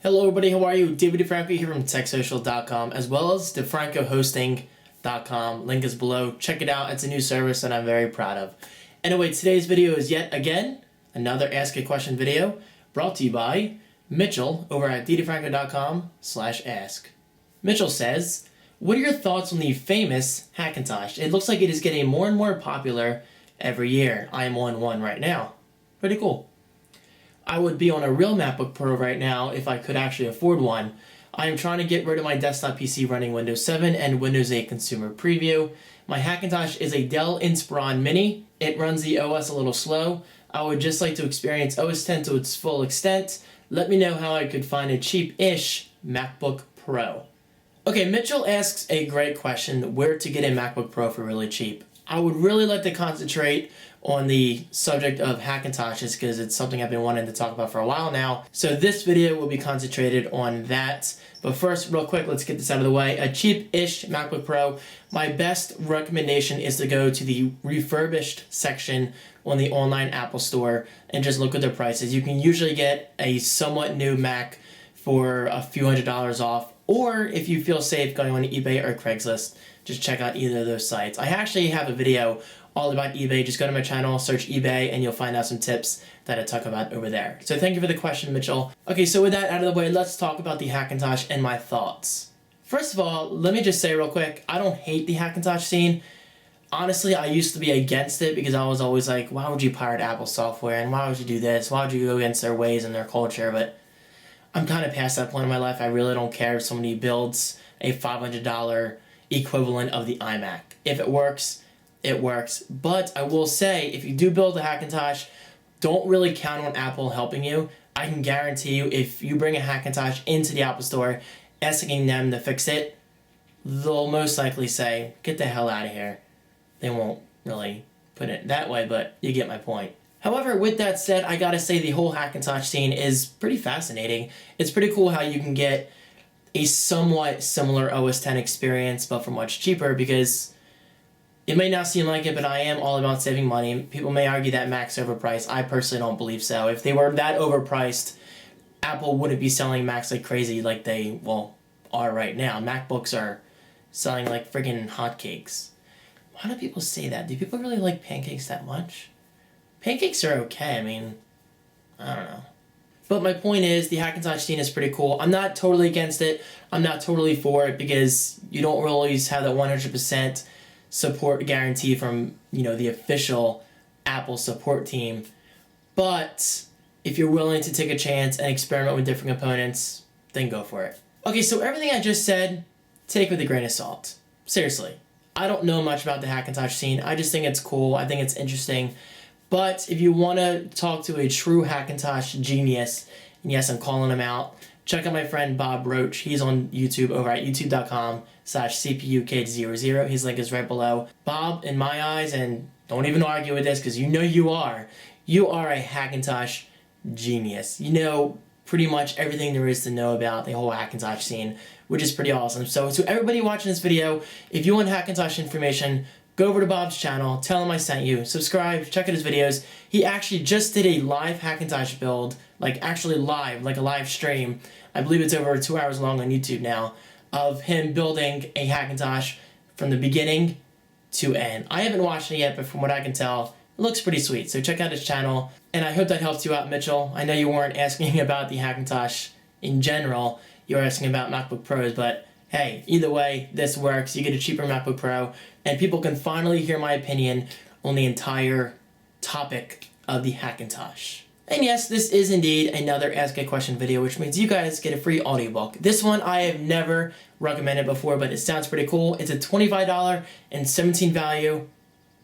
Hello everybody, how are you? David Franco here from TechSocial.com as well as DeFrancoHosting.com. Link is below. Check it out. It's a new service that I'm very proud of. Anyway, today's video is yet again another Ask a Question video brought to you by Mitchell over at DeFranco.com/ask. Mitchell says, what are your thoughts on the famous Hackintosh? It looks like it is getting more and more popular every year. I am on one right now. Pretty cool. I would be on a real MacBook Pro right now if I could actually afford one. I am trying to get rid of my desktop PC running Windows 7 and Windows 8 Consumer Preview. My Hackintosh is a Dell Inspiron Mini. It runs the OS a little slow. I would just like to experience OS X to its full extent. Let me know how I could find a cheap-ish MacBook Pro. Okay, Mitchell asks a great question, where to get a MacBook Pro for really cheap. I would really like to concentrate on the subject of Hackintoshes because it's something I've been wanting to talk about for a while now. So this video will be concentrated on that. But first, real quick, let's get this out of the way. A cheap-ish MacBook Pro. My best recommendation is to go to the refurbished section on the online Apple Store and just look at their prices. You can usually get a somewhat new Mac for a few $100s off. Or if you feel safe going on eBay or Craigslist, just check out either of those sites. I actually have a video all about eBay. Just go to my channel, search eBay, and you'll find out some tips that I talk about over there. So thank you for the question, Mitchell. Okay, so with that out of the way, let's talk about the Hackintosh and my thoughts. First of all, let me just say real quick, I don't hate the Hackintosh scene. Honestly, I used to be against it because I was always like, why would you pirate Apple software? And why would you do this? Why would you go against their ways and their culture? But I'm kind of past that point in my life. I really don't care if somebody builds a $500 equivalent of the iMac. If it works, it works. But I will say, if you do build a Hackintosh, don't really count on Apple helping you. I can guarantee you, if you bring a Hackintosh into the Apple Store, asking them to fix it, they'll most likely say, get the hell out of here. They won't really put it that way, but you get my point. However, with that said, I gotta say the whole Hackintosh scene is pretty fascinating. It's pretty cool how you can get a somewhat similar OS X experience, but for much cheaper, because it may not seem like it, but I am all about saving money. People may argue that Mac's overpriced. I personally don't believe so. If they were that overpriced, Apple wouldn't be selling Macs like crazy like they, are right now. MacBooks are selling like friggin' hotcakes. Why do people say that? Do people really like pancakes that much? Pancakes are okay. I mean, I don't know. But my point is, the Hackintosh scene is pretty cool. I'm not totally against it. I'm not totally for it because you don't always have that 100% support guarantee from, the official Apple support team. But if you're willing to take a chance and experiment with different components, then go for it. Okay, so everything I just said, take with a grain of salt. Seriously. I don't know much about the Hackintosh scene. I just think it's cool. I think it's interesting. But if you want to talk to a true Hackintosh genius, and yes, I'm calling him out, check out my friend Bob Roach. He's on YouTube over at youtube.com/CPUKid00. His link is right below. Bob, in my eyes, and don't even argue with this because you are a Hackintosh genius. You know pretty much everything there is to know about the whole Hackintosh scene, which is pretty awesome. So to everybody watching this video, if you want Hackintosh information, go over to Bob's channel, tell him I sent you, subscribe, check out his videos. He actually just did a live Hackintosh build, actually live, like a live stream. I believe it's over 2 hours long on YouTube now, of him building a Hackintosh from the beginning to end. I haven't watched it yet, but from what I can tell, it looks pretty sweet. So check out his channel, and I hope that helps you out, Mitchell. I know you weren't asking about the Hackintosh in general, you were asking about MacBook Pros, but hey, either way, this works. You get a cheaper MacBook Pro, and people can finally hear my opinion on the entire topic of the Hackintosh. And yes, this is indeed another Ask a Question video, which means you guys get a free audiobook. This one I have never recommended before, but it sounds pretty cool. It's a $25 and 17 value.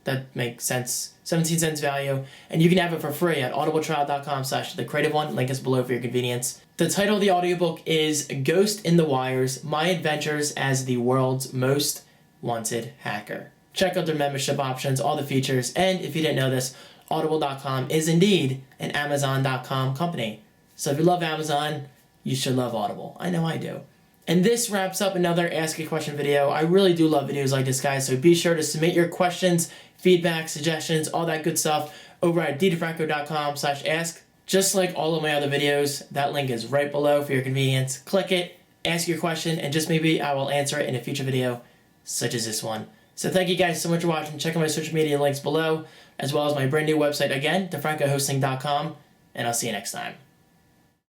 That makes sense. 17 cents value. And you can have it for free at audibletrial.com/thecreativeone. Link is below for your convenience. The title of the audiobook is Ghost in the Wires, My Adventures as the World's Most Wanted Hacker. Check out their membership options, all the features, and if you didn't know this, Audible.com is indeed an Amazon.com company. So if you love Amazon, you should love Audible. I know I do. And this wraps up another Ask a Question video. I really do love videos like this, guys, so be sure to submit your questions, feedback, suggestions, all that good stuff over at DeFranco.com/ask. Just like all of my other videos, that link is right below for your convenience. Click it, ask your question, and just maybe I will answer it in a future video such as this one. So thank you guys so much for watching. Check out my social media links below, as well as my brand new website again, defrancohosting.com, and I'll see you next time.